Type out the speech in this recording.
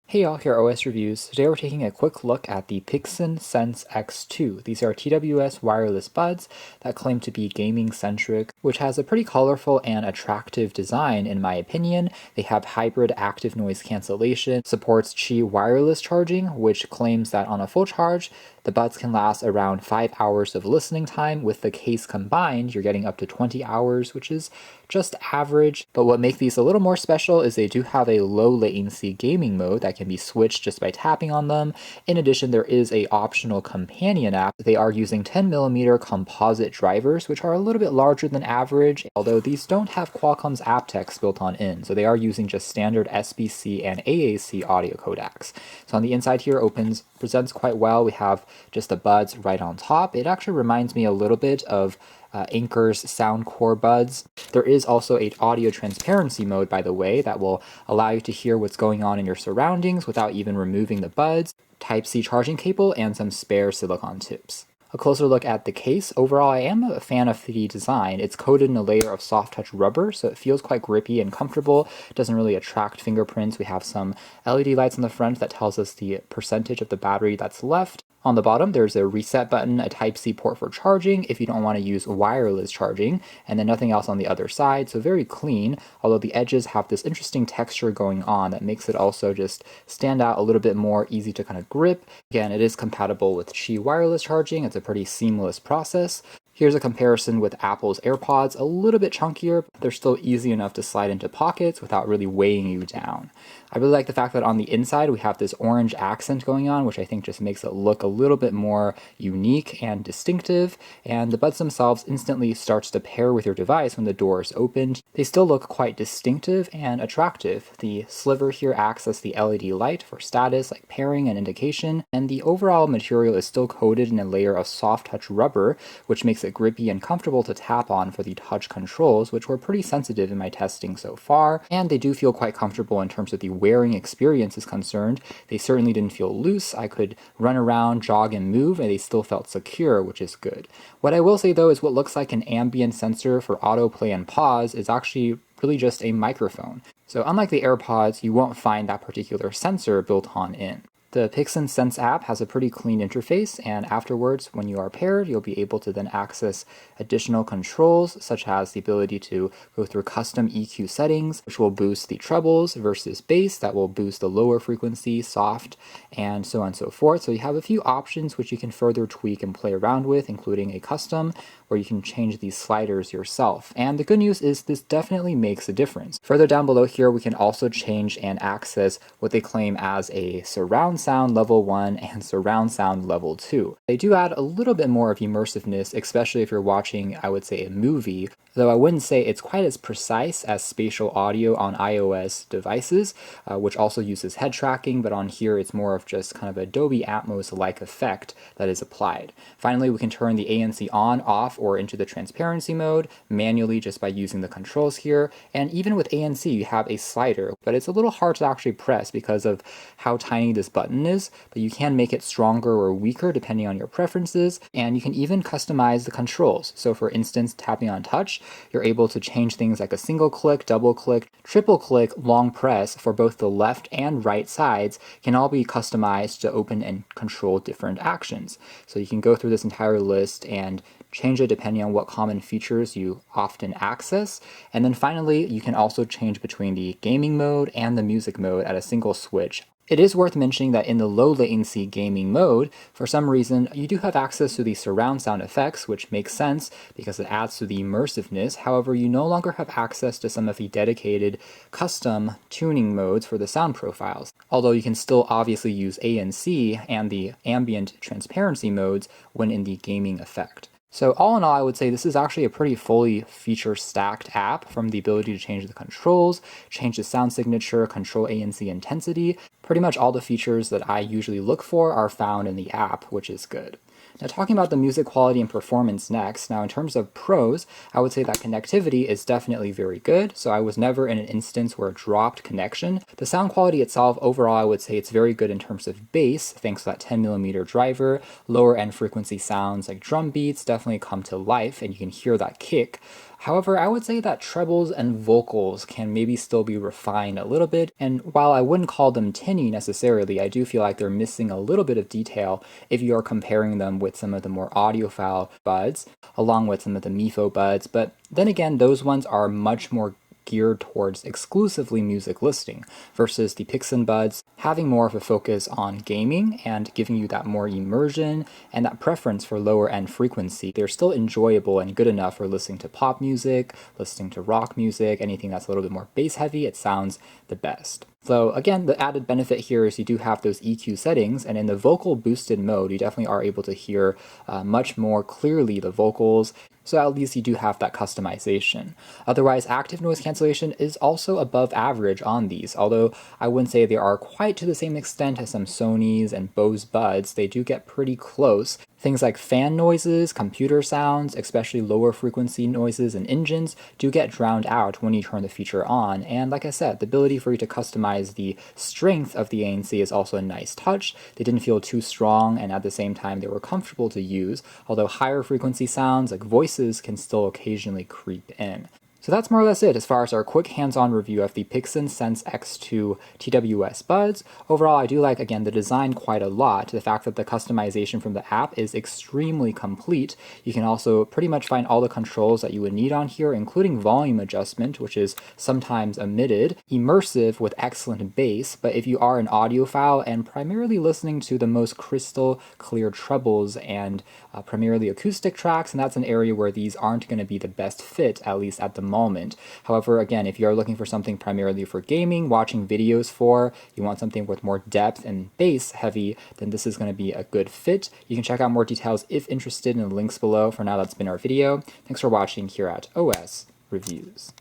Hey y'all, here are OS Reviews. Today we're taking a quick look at the Pixin Sense X2. These are TWS wireless buds that claim to be gaming-centric, which has a pretty colorful and attractive design in my opinion. They have hybrid active noise cancellation, supports Qi wireless charging, which claims that on a full charge, the buds can last around 5 hours of listening time. With the case combined, you're getting up to 20 hours, which is just average. But what makes these a little more special is they do have a low latency gaming mode that can be switched just by tapping on them. In addition, there is a optional companion app. They are using 10mm composite drivers, which are a little bit larger than average, although these don't have Qualcomm's aptX built on in, so they are using just standard SBC and AAC audio codecs. So on the inside here, presents quite well. We have just the buds right on top. It actually reminds me a little bit of Anker's Soundcore buds. There is also an audio transparency mode, by the way, that will allow you to hear what's going on in your surroundings without even removing the buds, Type-C charging cable, and some spare silicone tips. A closer look at the case. Overall, I am a fan of the design. It's coated in a layer of soft touch rubber, so it feels quite grippy and comfortable. It doesn't really attract fingerprints. We have some LED lights on the front that tells us the percentage of the battery that's left. On the bottom, there's a reset button, a Type-C port for charging if you don't want to use wireless charging, and then nothing else on the other side, so very clean, although the edges have this interesting texture going on that makes it also just stand out a little bit more, easy to kind of grip. Again, it is compatible with Qi wireless charging. It's a pretty seamless process. Here's a comparison with Apple's AirPods, a little bit chunkier, but they're still easy enough to slide into pockets without really weighing you down. I really like the fact that on the inside we have this orange accent going on, which I think just makes it look a little bit more unique and distinctive, and the buds themselves instantly starts to pair with your device when the door is opened. They still look quite distinctive and attractive. The sliver here acts as the LED light for status like pairing and indication, and the overall material is still coated in a layer of soft touch rubber, which makes it grippy and comfortable to tap on for the touch controls, which were pretty sensitive in my testing so far, and they do feel quite comfortable in terms of the wearing experience is concerned. They certainly didn't feel loose. I could run around, jog, and move, and they still felt secure, which is good. What I will say though is what looks like an ambient sensor for autoplay and pause is actually really just a microphone. So unlike the AirPods, you won't find that particular sensor built on in. The Pixin Sense app has a pretty clean interface, and afterwards, when you are paired, you'll be able to then access additional controls, such as the ability to go through custom EQ settings, which will boost the trebles versus bass, that will boost the lower frequency, soft, and so on and so forth. So you have a few options which you can further tweak and play around with, including a custom, where you can change these sliders yourself. And the good news is this definitely makes a difference. Further down below here, we can also change and access what they claim as a surround sound level 1 and surround sound level 2. They do add a little bit more of immersiveness, especially if you're watching, I would say, a movie, though I wouldn't say it's quite as precise as spatial audio on iOS devices, which also uses head tracking, but on here it's more of just kind of a Dolby Atmos-like effect that is applied. Finally, we can turn the ANC on, off, or into the transparency mode manually just by using the controls here, and even with ANC you have a slider, but it's a little hard to actually press because of how tiny this button is, but you can make it stronger or weaker depending on your preferences, and you can even customize the controls. So for instance, tapping on touch, you're able to change things like a single click, double click, triple click, long press for both the left and right sides can all be customized to open and control different actions. So you can go through this entire list and change it depending on what common features you often access. And then finally, you can also change between the gaming mode and the music mode at a single switch. It is worth mentioning that in the low latency gaming mode, for some reason, you do have access to the surround sound effects, which makes sense because it adds to the immersiveness. However, you no longer have access to some of the dedicated custom tuning modes for the sound profiles, although you can still obviously use ANC and the ambient transparency modes when in the gaming effect. So all in all, I would say this is actually a pretty fully feature-stacked app, from the ability to change the controls, change the sound signature, control ANC intensity. Pretty much all the features that I usually look for are found in the app, which is good. Now talking about the music quality and performance next, now in terms of pros, I would say that connectivity is definitely very good, so I was never in an instance where it dropped connection. The sound quality itself, overall I would say it's very good in terms of bass, thanks to that 10mm driver. Lower end frequency sounds like drum beats definitely come to life and you can hear that kick. However, I would say that trebles and vocals can maybe still be refined a little bit, and while I wouldn't call them tinny necessarily, I do feel like they're missing a little bit of detail if you are comparing them with some of the more audiophile buds, along with some of the MIFO buds, but then again, those ones are much more geared towards exclusively music listening versus the Pixin buds having more of a focus on gaming and giving you that more immersion and that preference for lower end frequency. They're still enjoyable and good enough for listening to pop music, listening to rock music, anything that's a little bit more bass heavy, it sounds the best. So again, the added benefit here is you do have those EQ settings, and in the vocal boosted mode, you definitely are able to hear much more clearly the vocals. So at least you do have that customization. Otherwise, active noise cancellation is also above average on these, although I wouldn't say they are quite to the same extent as some Sony's and Bose buds. They do get pretty close. Things like fan noises, computer sounds, especially lower frequency noises and engines, do get drowned out when you turn the feature on. And like I said, the ability for you to customize the strength of the ANC is also a nice touch. They didn't feel too strong, and at the same time they were comfortable to use, although higher frequency sounds like voices can still occasionally creep in. So that's more or less it as far as our quick hands-on review of the Pixin Sense X2 TWS buds. Overall, I do like, again, the design quite a lot. The fact that the customization from the app is extremely complete. You can also pretty much find all the controls that you would need on here, including volume adjustment, which is sometimes omitted, immersive with excellent bass, but if you are an audiophile and primarily listening to the most crystal clear trebles and primarily acoustic tracks, and that's an area where these aren't going to be the best fit, at least at the moment. However, again, if you're looking for something primarily for gaming, watching videos for, you want something with more depth and bass heavy, then this is going to be a good fit. You can check out more details if interested in the links below. For now, that's been our video. Thanks for watching here at OS Reviews.